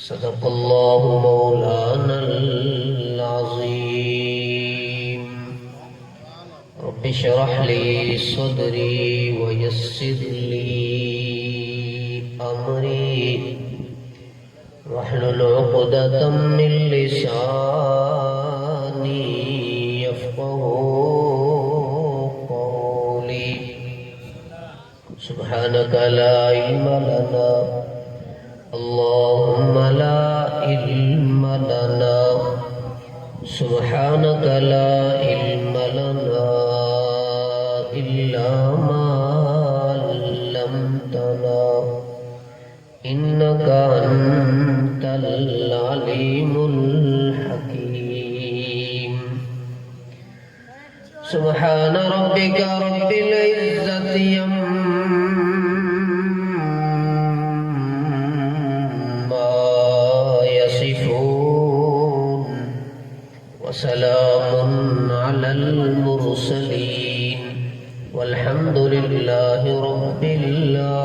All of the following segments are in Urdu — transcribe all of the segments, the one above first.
صدق اللہ مولانا العظیم رب اشرح لی صدری ویسر لی امری واحلل عقدۃ من لسانی یفقهوا قولی سبحانک لا علم لنا اللهم لا علم لنا سبحانك لا علم لنا إلا ما علمتنا إنك أنت العليم الحكيم سبحان ربك رب العزة وسلام على المرسلين والحمد لله رب العالمين.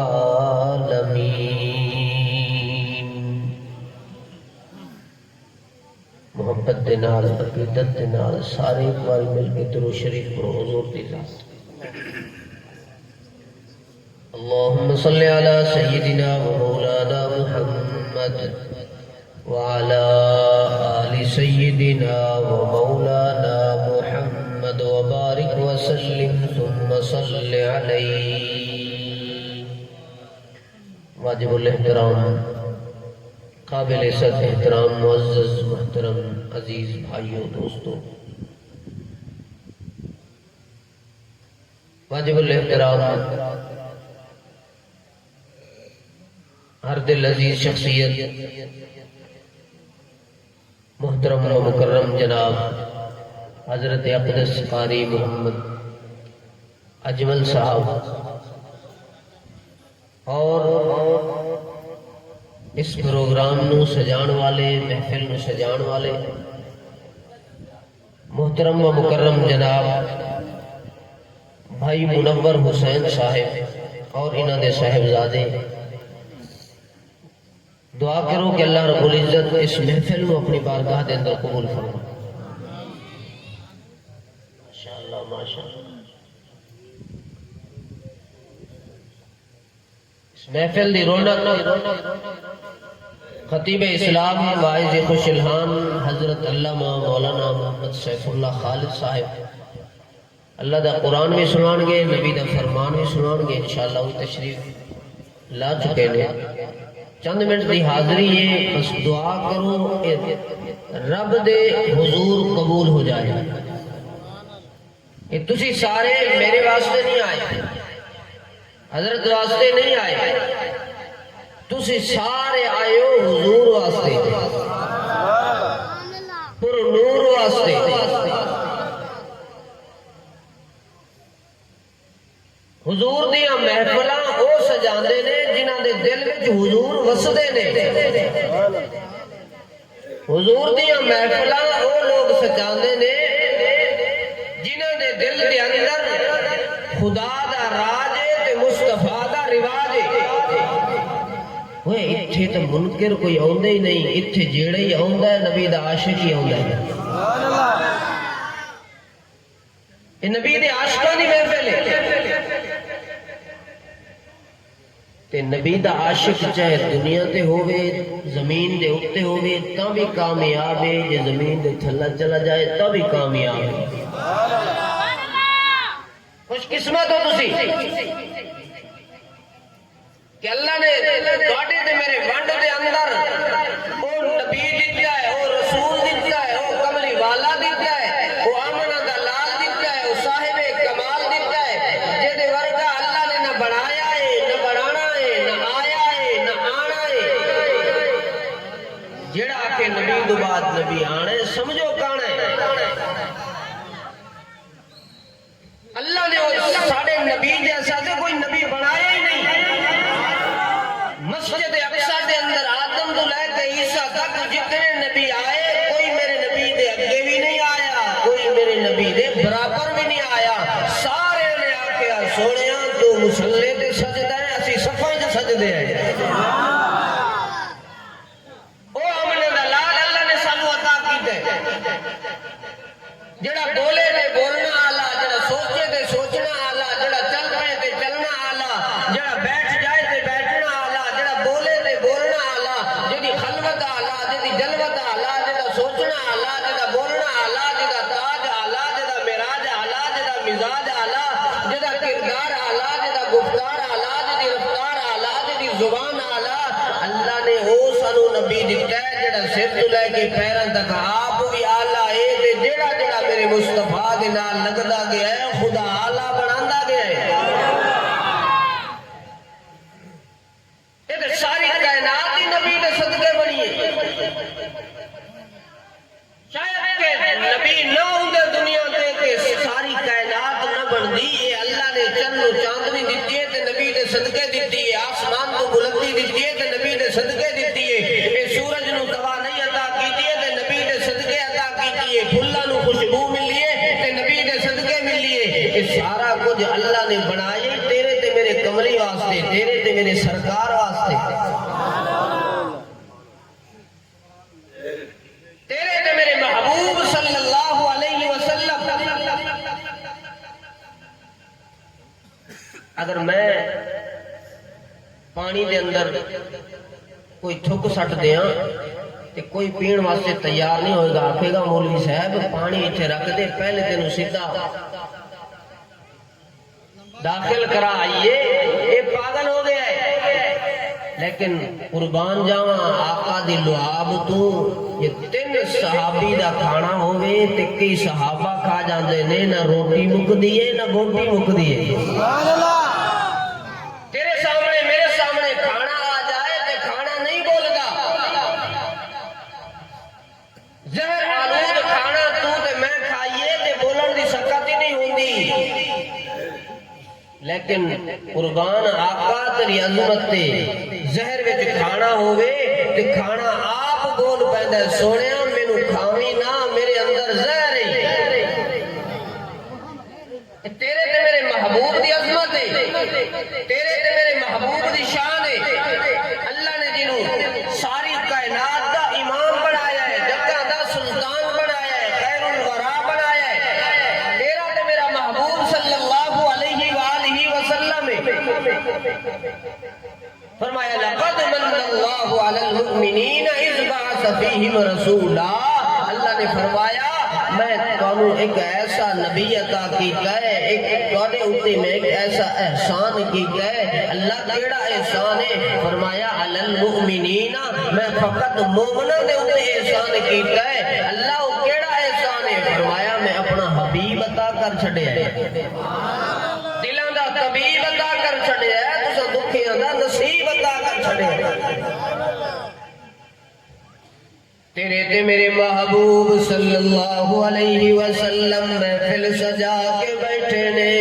محبت دے نال عقیدت دے نال سارے ایک بار مل کے درود شریف پڑھو حضور دی ذات. اللهم صل على سيدنا ومولانا محمد وعلى آل سيدنا ومولانا محمد وبارك وسلم ثم صل عليه. واجب الاحترام قابل عزت احترام معزز محترم عزیز بھائیوں دوستوں، واجب الاحترام ہر دل عزیز شخصیت محترم و مکرم جناب حضرت اقدس قاری محمد اجمل صاحب اور اس پروگرام نو سجان والے، محفل نو سجان والے محترم و مکرم جناب بھائی منور حسین صاحب اور انہاں دے صاحبزادے، دعا کرو کہ اللہ رب العزت اس محفل میں اپنی بارگاہ دے اندر قبول فرما. ماشاءاللہ ماشاءاللہ. اس محفل دی رونق خطیب اسلام واعظ خوش الحان حضرت علامہ مولانا محمد سیف اللہ خالد صاحب اللہ دا قرآن بھی سنان گے، نبی دا فرمان بھی سنان گے. انشاءاللہ وہ تشریف لا چکے نے. چند منٹ دی حاضری ہے، بس دعا کرو رب دے حضور قبول ہو جائے. کہ تسی سارے میرے واسطے نہیں آئے، حضرت واسطے نہیں آئے، تسی سارے آئے ہو حضور واسطے، پر نور واسطے۔ حضور دیاں محفلاں او سجاندے نے جنہاں دے دل وچ حضور وسدے نے۔ حضور دیاں محفلاں او لوگ سجاندے نے جنہاں دے دل دے اندر خدا دا راج ہے تے مصطفیٰ دا رواج ہے۔ وہ اتھے تو منکر کوئی آندے ہی نہیں، اتھے جیڑے ہی آندہ ہے نبی دا عاشق ہی آندہ ہے۔ یہ نبی دے عاشقاں دی محفل ہے تے نبی دا عاشق چاہے دنیا تے ہوئے زمین دے اتے ہوئے تا بھی کامیاب ہے، جے زمین دے تھلا چلا جائے تا بھی کامیاب ہے۔ خوش قسمت ہو تسی کہ اللہ نے تواڈے تے میرے ونڈ دے اندر او نبی دتا ہے، او رسول دتا ہے، او کملی والا دتا ہے، او آمنہ دا لال دتا ہے، او صاحب کمال دتا ہے، جے ورگا اللہ نے نہ بنایا ہے، نہ بنانا ہے، نہ آیا ہے، نہ آنا ہے۔ جڑا کہ نبی دو بعد نبی آنے سمجھو کانا ہے۔ اللہ نے ساڑھے نبی جیسا سے کوئی نبی بنایا ہی نہیں۔ مسجد اقصی دے اندر آدم تو لے کے عیسیٰ تک جتنے نبی آئے کوئی میرے نبی دے اگے بھی نہیں آیا، کوئی میرے نبی دے برابر بھی نہیں آیا۔ سارے نے آکھیا سونیا تو مسلے تے سجدہ ہے، اسی صفحہ جو سجدے ہیں۔ او آمنے دا لال اللہ نے سانو عطا کیتے جڑا بولے تے بولنا آلہ، جڑا سوچے تے سوچنا آلہ، جڑا چل پائے تے چلنا آلہ، جڑا بیٹھ جائے تے بیٹھنا آلہ، جڑا بولے تے بولنا آلہ، جڑی خلوت آلہ، جڑی جلوت آلہ، جڑا سوچنا آلہ، جڑا بولنا آلہ، جڑا تاج آلہ، جڑا معراج آلہ، جڑا مزاج آلہ، جڑا کردار آلہ، جڑا گفتار آلہ، جڑی رفتار آلہ، جڑی زبان آلہ۔ اللہ نے او سانو نبی دتا ہے جڑا سر تو لے کے پیراں تک آپ بھی آلہ ہے تے جڑا جڑا میرے مصطفیٰ دے نال لگدا گیا ہے خدا آلہ بناندا گیا ہے۔ یہ ساری کائنات ہی نبی دے صدقے بنی ہے۔ شاید کہ نبی نہ ہوندے دنیا تے کہ ساری کائنات نہ بندی۔ یہ اللہ نے چند و چاندنی دتی ہے تے نبی دے صدقے دتی ہے، آسمان کو بلندی دتی ہے تے نبی دے صدقے دتی ہے، یہ سورج نو توانائی عطا کیتی ہے تے نبی دے صدقے عطا کیتی ہے، پھلاں نو خوشبو ملی ہے تے نبی دے صدقے ملی ہے۔ یہ سارا کچھ اللہ نے بنایا تیرے تے میرے کملی واسطے، تیرے تے میرے سرکار واسطے، تیرے تے میرے محبوب صلی اللہ علیہ وسلم۔ اگر میں پانی دے اندر کوئی تھک سٹ دیاں تے کوئی پین واسطے تیار نہیں ہوئے گا، آکھے گا مولوی صاحب پانی اتھے رکھ دے، پہلے تینوں سیدھا داخل کرا آئیے، یہ پاگل ہو گیا ہے۔ لیکن قربان جاواں آقا دی لعاب تو یہ 3 صحابی دا کھانا ہوئے تے کئی صحابہ کھا جاندے نے، نہ روٹی مک دیئے نہ گوٹی مک دیئے۔ تیرے سامنے میرے سامنے کھانا آ جائے تے کھانا نہیں بولدا، زہر آلود کھانا تو تے میں کھائیے تے بولن دی سکت ہی نہیں ہوندی۔ لیکن قربان آقا تیری عظمت تے زہر وچ کھانا ہوئے تے کھانا آپ بول پیندا ہے سونیا مینوں کھاویں نہ، میرے اندر زہر ہے۔ تیرے تے میرے محبوب دی عظمت ہے، تیرے تے میرے محبوب دی شان ہے۔ اللہ نے جنوں ساری کائنات دا امام بنایا ہے، جگہ دا سلطان بنایا ہے، خیر الورا بنایا ہے، تیرا تے میرا محبوب صلی اللہ علیہ وآلہ وسلم ہے۔ فرمایا لقد من اللہ علی المؤمنین اذ بعث فیہم رسولا۔ اللہ نے فرمایا میں تانوں ایک ایسا نبی عطا کیتا ہے، ایک تواڈے اوتے میں ایک ایسا احسان کیتا ہے۔ اللہ کیڑا احسان ہے؟ فرمایا علی المؤمنین، میں فقط مومناں دے اوتے احسان کیتا ہے۔ اللہ او کیڑا احسان ہے؟ فرمایا میں اپنا حبیب عطا کر چھڈیا ہے، دلاں دا طبیب عطا کر چھڈیا ہے، تساں دکھیاں دا نصیب عطا کر چھڈیا ہے۔ تیرے تے میرے محبوب صلی اللہ علیہ وسلم محفل سجا کے بیٹھے نے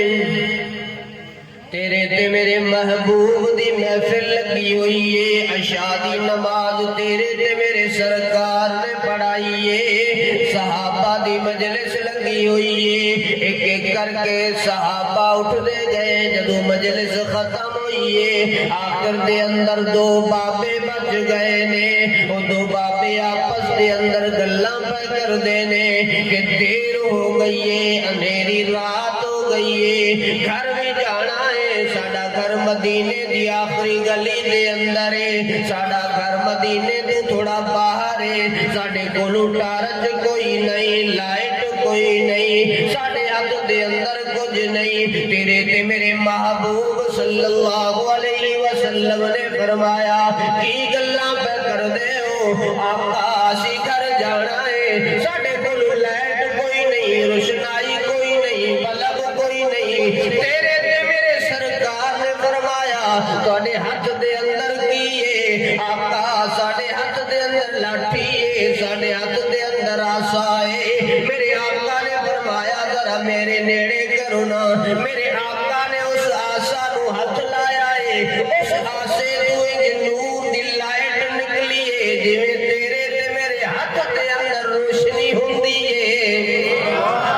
تیرے تے میرے محبوب دی محفل لگی ہوئی ہے عشاء دی نماز تیرے تے میرے سرکار نے پڑھائی ہے صحابہ دی مجلس لگی ہوئی ہے ایک ایک کر کے صحابہ اٹھ دے گئے جدو مجلس ختم ہوئی ہے آخر دے اندر دو بابے بچ گئے نے وہ دو بابے آپس دے اندر گلاں پہ کر دینے کہ دیر ہو گئی ہے اندھیری رات ہو گئی ہے گھر بھی جانا ہے ساڑا گھر مدینے دی آخری گلی دے اندر ہے ساڑا گھر مدینے تو تھوڑا باہر ہے ساڑے کولو ٹارچ کوئی نہیں لائٹ کوئی نہیں ساڑے ہاتھ دے اندر کچھ نہیں تیرے تے میرے محبوب صلی اللہ علیہ وسلم نے فرمایا کی گلاں پہ کر دے ہو آقا اسی گھر جانا ہے ساڑے کولو لائٹ کوئی نہیں روشنائی کوئی نہیں بلب کوئی نہیں تیرے تے میرے سرکار نے فرمایا تواڈے ہاتھ دے اندر کی ہے آقا ساڈے ہاتھ دے اندر لاٹھی ہے ساڈے ہاتھ دے اندر عصا ہے میرے آقا نے فرمایا ذرا میرے نیڑے کرو نا میرے آقا نے اس عصا نو ہاتھ لایا ہے اس عصے تو ایک نور دی لائٹ نکلی ہے جویں تیرے تے میرے ہاتھ دے اندر روشنی ہوندی ہے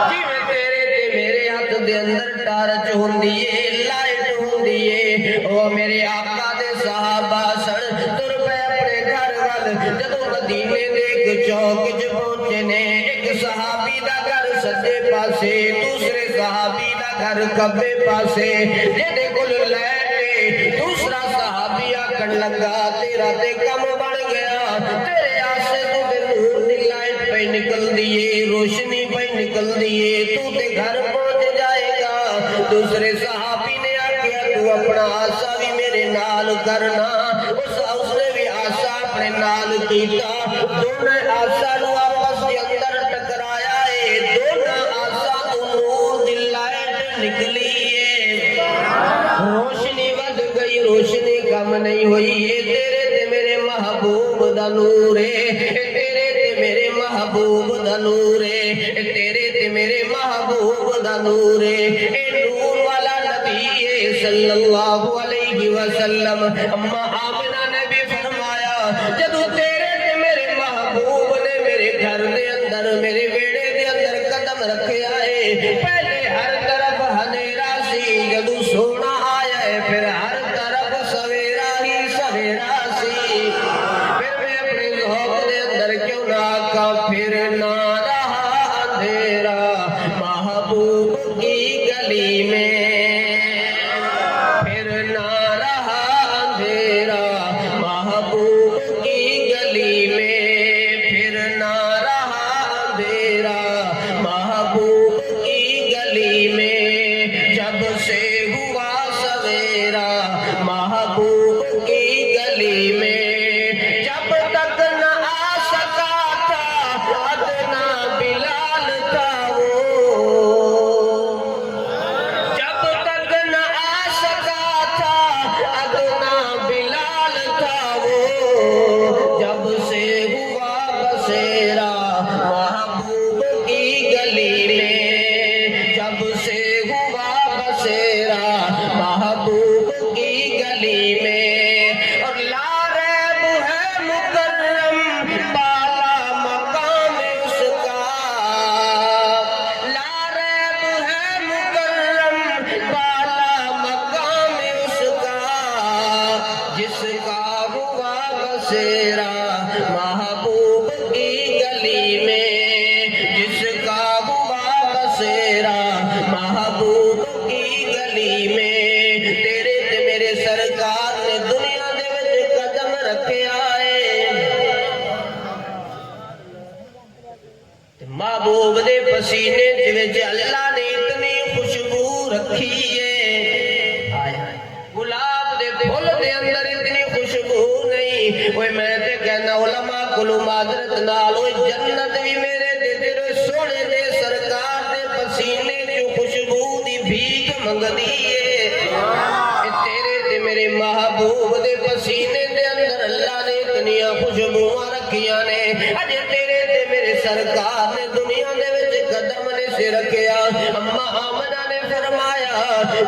جویں تیرے تے میرے ہاتھ دے اندر ٹارچ ہوندی ہے لائٹ ہوندی ہے او میرے آقا دے صحابہ سن تر پے اپنے گھر وال جدوں مدینے دے ایک چوک وچ پہنچے نے ایک صحابی دا گھر سجے پاسے دوسرے صحابی دا گھر کھبے پاسے جدے کول لائٹ دوسرا صحابی آکھن لگا تیرا تے کم بن گیا تیرے آسے تو تے نور دی لائٹ پہ نکل دیئے روشنی پہ نکل دیئے تو تے گھر پہنچ جائے گا دوسرے صحابی نے آکھیا تو اپنا آسا بھی میرے نال کرنا اس نے بھی آسا اپنے نال کیتا دونوں آسا نو آپس کے اندر ٹکرایا ہے دونوں آسا تو نور دی لائٹ نکلی ہے روشنی ود گئی روشنی کم نہیں ہوئی ہے تیرے تے میرے محبوب دا نور ہے تیرے تے میرے محبوب دا نور ہے تیرے تے میرے محبوب دا نور ہے اے نور والا نبی ہے صلی اللہ علیہ وسلم اما آمنہ نے بھی فرمایا جدو تیرے تے میرے محبوب نے میرے گھر دے اندر میرے بیڑے دے اندر قدم رکھے آئے پہلے ہر طرف ہنیرا سی جدو سونا آیا ہے پھر ہر طرف سویرا ہی سویرا سی پھر میں اپنے ذوق دے اندر کیوں نہ آقا پھر نہ رہا اندھیرا محبوب کی گلی میں پھر نہ رہا اندھیرا محبوب کی گلی میں پھر نہ رہا اندھیرا محبوب کی گلی میں جب سے ہوا سویرا محبوب کی گلی میں جب تک نہ آ سکا تھا ادنا بلال تھا وہ جب تک نہ آ سکا تھا ادنا بلال تھا وہ جب سے ہوا بسیرا محبوب کی گلی میں جب سے ہوا بسیرا محبوب کی گلی میں اور لا ریب ہے مکرم بالا مقام اس کا لا ریب ہے مکرم بالا مقام اس کا جس کا ہوا بسیرا محبوب کی گلی میں جس کا ہوا بسیرا محبوب کی گلی میں تیرے تے میرے سرکار نے دنیا دے وچ قدم رکھیا ہے محبوب دے پسینے دے وچ اللہ نے اتنی خوشبو رکھی ہے گلاب دے پھول دے اندر اتنی خوشبو نہیں اوے میں تے کہنا علماء کولو معذرت نال اوے جنت بھی میرے تے تیرے سونے دے سرکار دے پسینے دی خوشبو دی بھیک منگدی ہے تیرے تے میرے محبوب دے پسینے دے کنیاں خوشبوواں رکھیاں نے اجے تیرے تے میرے سرکار نے دنیا دے وچ قدم نے سے رکھیا اما آمنہ نے فرمایا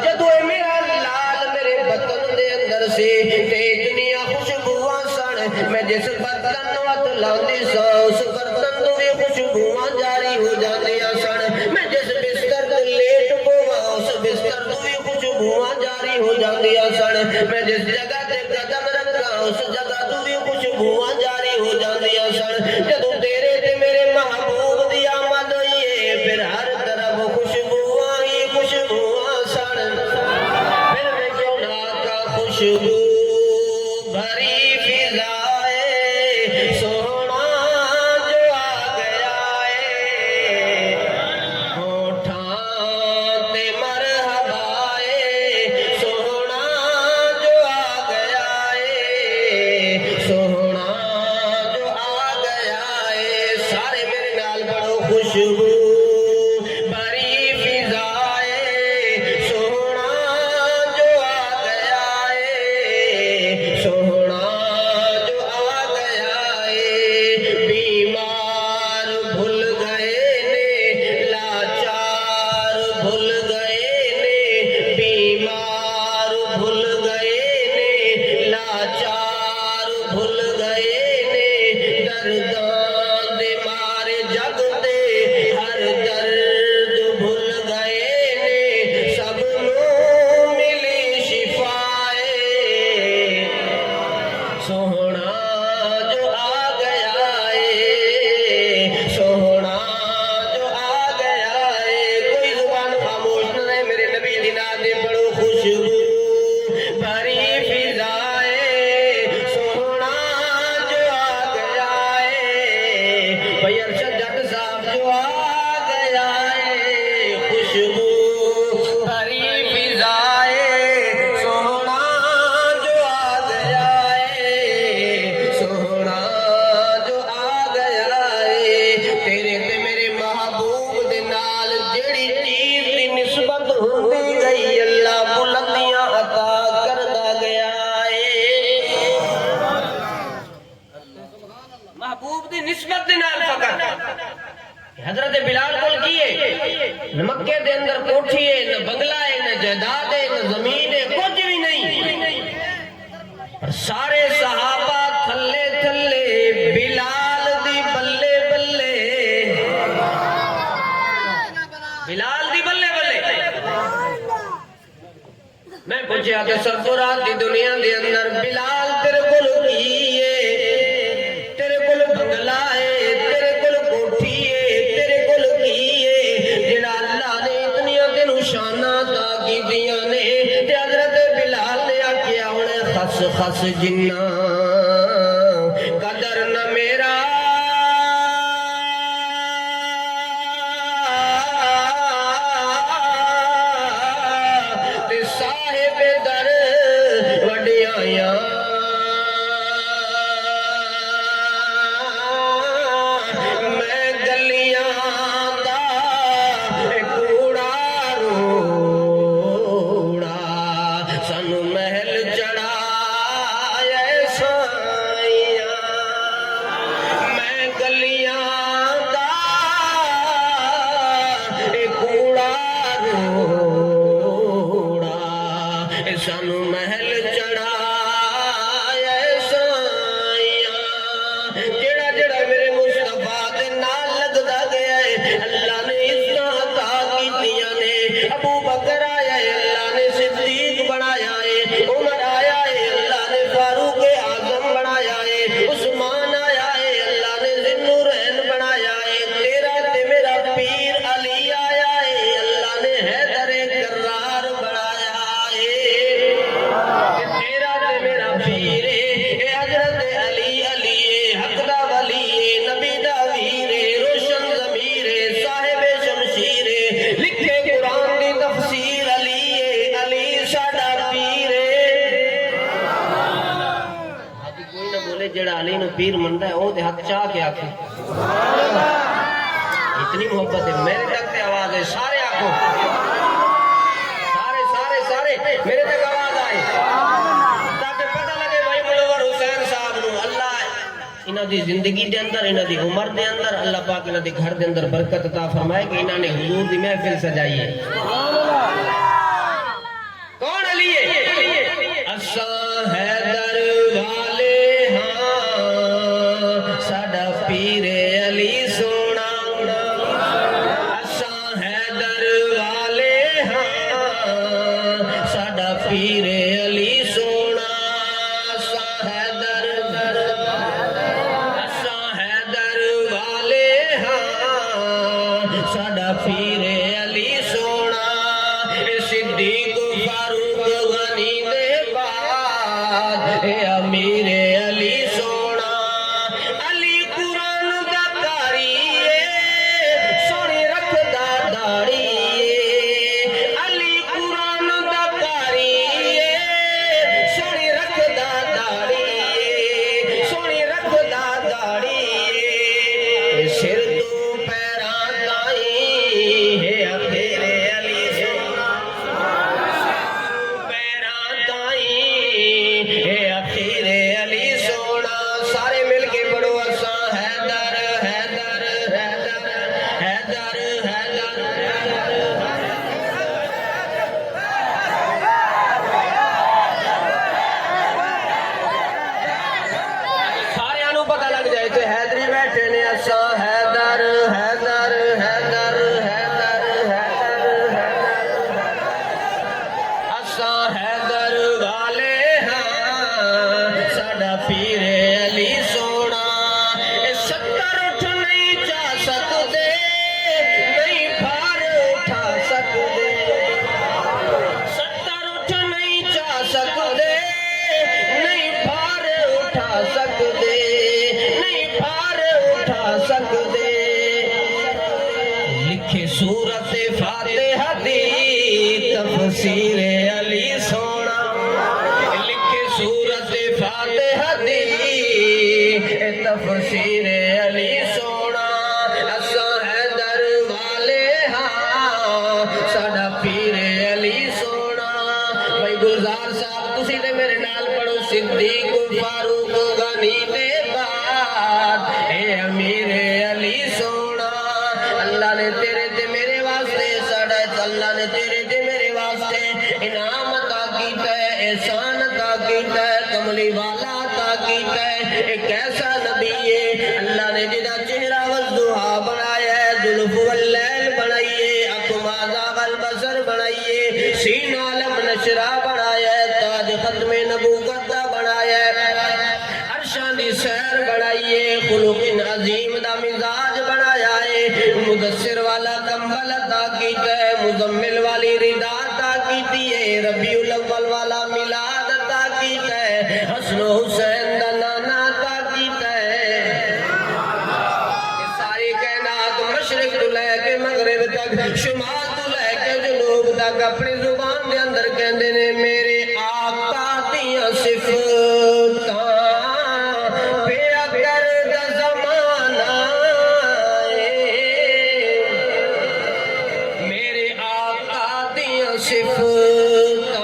جدو میرا لال میرے بطن دے اندر سے تے اتنی خوشبوواں سن میں جس برتن وقت لاندی سا اس برتن تو بھی خوشبوواں جاری ہو جاندیاں سن میں جس بستر تے لیٹ پوا اس بستر تو بھی خوشبوواں جاری ہو جاندیاں سن میں جس جگہ تے قدم رکھا اس جگہ تو بھی خوشبوواں جاری ہو جاندیاں سن جدو تیرے تے میرے محبوب دی آمد ہوئی ہے پھر ہر طرف خوشبوواں ہی خوشبوواں سن پھر میں کیوں نہ کا خوشبو بھری فضائے سونا جو آ گیا ہے ہونٹھاں تے مرحبائے سونا جو آ گیا ہے سونا جو آ گیا ہے سارے میرے نال پڑھو خوشبو بھری فضائے سونا جو آ گیا ہے سونا جو آ گیا ہے بیمار بھول گئے نے لاچار بھول گئے نے بیمار بھول گئے نے لاچار بھول گئے نے درداں دے مارے جگ دے ہر درد بھول گئے نے سب نو ملی شفائے سونا جو آ گیا ہے سونا جو آ گیا ہے کوئی زبان خاموش نہ رہے میرے نبی دی نات دے پڑھو خوشبو بھری فضائے سونا جو آ گیا ہے بھئی ارشد جٹ صاحب جو آ گیا ہے خوشبو بھری فضائے سونا جو آ گیا ہے سونا جو آ گیا ہے تیرے تے میرے محبوب دے نال جیڑی چیز دی نسبت ہوندی گئی اللہ بلندیاں عطا کردا گیا ہے محبوب دی نسبت دے نال فقط حضرت بلال کول کیے نہ مکے دے اندر کوٹھی ہے نہ بنگلہ ہے نہ جائیداد ہے نہ زمین ہے کچھ بھی نہیں اور سارے صحابہ تھلے تھلے بلال دی بلے بلے بلال دی بلے بلے میں پوچھا کہ سرفرات دی دنیا دے اندر بلال تیرے کول کی ہے تیرے کول بنگلہ ہے تیرے کول کوٹھی ہے تیرے کول کی ہے جڑا اللہ نے اتنی تینوں شاناں عطا کیتیاں نے تے حضرت بلال نے آکھیا ہن خس خس جنہ قدر نہ میرا تے صاحب در وڈیاں میں گلیاں دا کوڑا روڑا سانو محل چڑھایا سائیاں میں گلیاں دا کوڑا روڑا سانو محل چڑھایا سائیاں جڑا جڑا میرے مصطفیٰ دے نال لگدا گیا ہے اللہ نے عزتاں عطا کیتیاں نے ابو بکر آیا ہے اللہ نے صدیق بنایا ہے عمر آیا ہے اللہ نے فاروق اعظم بنایا ہے عثمان آیا ہے اللہ نے ذی النورین بنایا ہے تیرا تے میرا پیر علی آیا ہے اللہ نے حیدر کرار بنایا ہے تیرا تے میرا پیر اے حضرت علی علی حق دا ولی نبی دا ویر روشن ضمیر صاحب شمشیر لکھے قرآن دی تفسیر علی علی ساڈا پیر ہاتھ کوئی نہ بولے جڑا علی نو پیر مندا ہے او تے ہاتھ چاہ کے آکھے اتنی محبت ہے میرے تک تے آواز ہے سارے آنکھوں سارے سارے سارے میرے تک آواز آئے تاکہ پتہ لگے بھائی منور حسین صاحب نو اللہ انہاں دی زندگی دے اندر انہاں دی عمر دے اندر اللہ پاک انہاں دی گھر دے اندر برکت عطا فرمائے کہ انہاں نے حضور دی محفل سجائی ہے کون علی ہے اساں حیدر والے ہاں ساڈا پیر علی سونا اساں حیدر والے ہاں ساڈا پیر علی سونا اساں حیدر والے ہاں ساڈا پیر علی سونا صدیق فاروق غنی دے بعد اے امیر علی سونا علی قرآن دا قاری سونی رکھدا داڑھی علی قرآن دا قاری سونی رکھدا داڑھی سونی رکھدا داڑھی سر تو پیراں تائیں ہے اخیر علی سونا پیراں تائیں ہے اخیر علی سونا سارے مل کے پڑھو اساں حیدر حیدر حیدر حیدر حیدر سارے نوں پتہ لگ جائے کہ حیدری بیٹھے نے اساں حیدر حیدر حیدر حیدر حیدر اساں حیدر والے ہاں ساڈا پیر علی سونا ستر اٹھ نہیں جا سکتے نہیں پھار اٹھا سکتے ستر اٹھ نہیں جا سکتے نہیں پھار اٹھا سکتے نہیں پھار اٹھا سکتے لکھے سورت فاتحہ دی تفسیر علی سونا لکھے سورت فاتحہ دی تفسیر علی سونا اساں حیدر والے ہاں ساڈا پیر علی سونا بھائی گلزار صاحب تسی تے میرے نال پڑھو صدیق فاروق غنی دے بعد اے امیر علی سونا اللہ نے تیرے تے میرے واسطے ساڈا اللہ نے تیرے تے میرے واسطے انعام عطا کیتا ہے احسان عطا کیتا ہے کملی والا عطا کیتا ہے ایک ایسا نبی ہے اللہ نے جدا چہرہ والضحا بنایا ہے ذوالف واللیل بنائیے اکما ذاغ البصر بنائیے سین عالم نشرہ بنایا ہے تاج ختم نبوت دا بنایا ہے عرشان دی سیر بنائیے خلق عظیم دا مزاج بنایا ہے مدثر والا کمبل عطا کیتا ہے مزمل والی رضا عطا کیتی ہے ربیع الاول والا میلاد عطا کیتا ہے حسن و حسین دا نانا عطا کیتا ہے یہ ساری کائنات مشرق تو لے کے مغرب تک شمال تو لے کے جنوب تک اپنی زبان دے اندر کہندے نے میرے آقا دیاں صفتاں بے اگر دا زمانہ میرے آقا دیاں صفتاں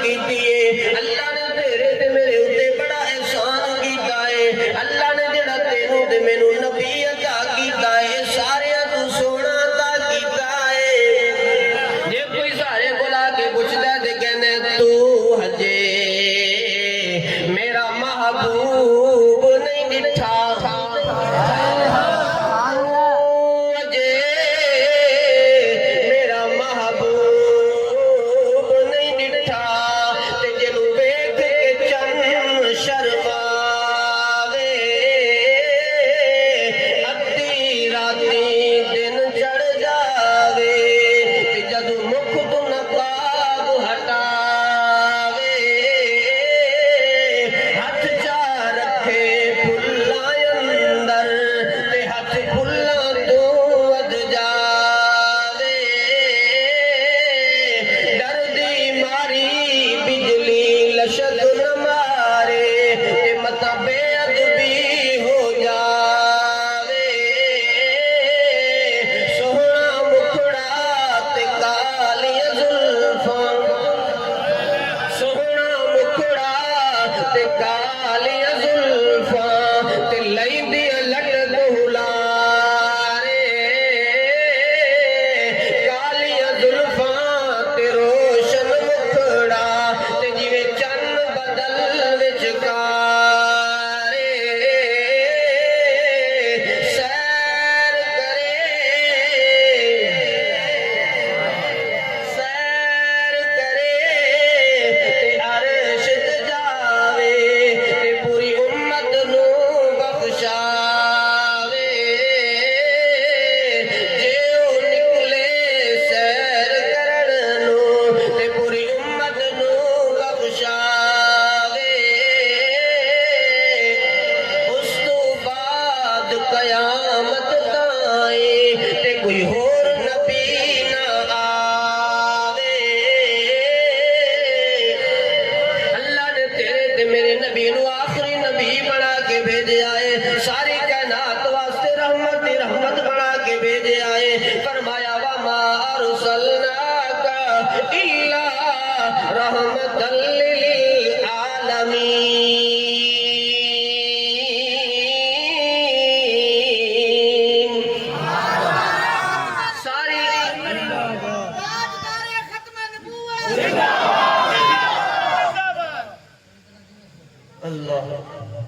کیتی ہے اللہ نے تیرے تے میرے اتے بڑا احسان کیتا ہے اللہ نے جڑا تینوں تے مینوں نبی عطا کیتا ہے سارے تو سونا عطا کیتا ہے جے کوئی سارے کول آ کے پوچھدا تے کہنے تو ہجے میرا محبوب نہیں ڈٹھا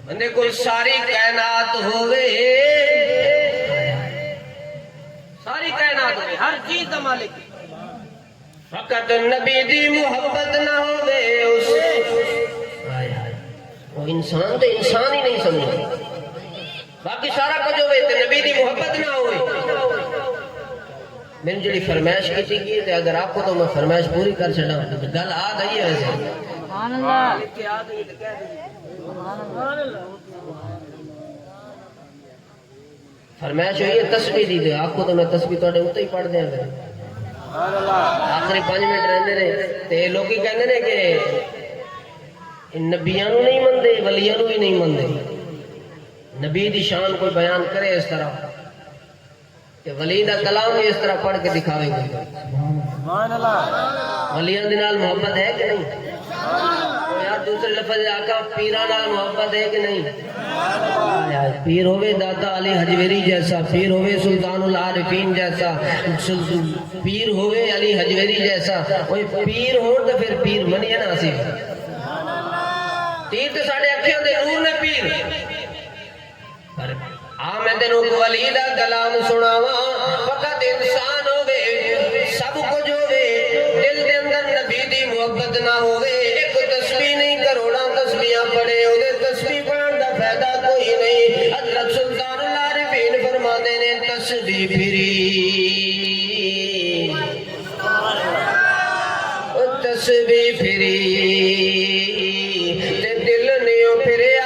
بندے کو ساری کائنات ہوئے ساری کائنات ہوئے ہر چیز دا مالک فقط نبی دی محبت نہ ہوئے اسے وہ انسان تو انسان ہی نہیں سمجھے باقی سارا کچھ ہوئے تو نبی دی محبت نہ ہوئے میں نے جڑی فرمائش کی تھی کہ اگر آپ کو تو میں فرمائش پوری کر چڑھا گل آ گئی ہے ویسے سبحان اللہ فرمائش ہوئی ہے تسبیح دی دے آپ کو تو میں تسبیح توڑے ہوتے ہی پڑھ دیا پھر آخری 5 منٹ رہنے رہے تے لوگی کہنے رہے کہ نبیان نہیں مندے ولیان بھی نہیں مندے نبی دی شان کوئی بیان کرے اس طرح کہ ولی دا کلام بھی اس طرح پڑھ کے دکھاوے گا ولیان دی نال محبت ہے کہ نہیں یار دوسرے لفظ آقا پیران نال محبت ہے کہ نہیں پیر ہوئے داتا علی حجویری جیسا پیر ہوئے سلطان العارفین جیسا پیر ہوئے علی حجویری جیسا کوئی پیر ہو تو پھر پیر منیے نا سی تیر تو ساڑھے اکھیوں دے نور نے پیر میں تینوں کو ولی دا کلام سناواں فقط انسان ہوئے سب کچھ ہوئے دل دے اندر نبی دی محبت نہ ہوئے ایک تسبیح نہیں کروڑاں تسبیحاں پڑھے انہیں تسبیح پڑھن دا فائدہ کوئی نہیں حضرت سلطان العارفین فرماتے نے تسبیح پھری تسبیح پھری تے دل نیو پھریا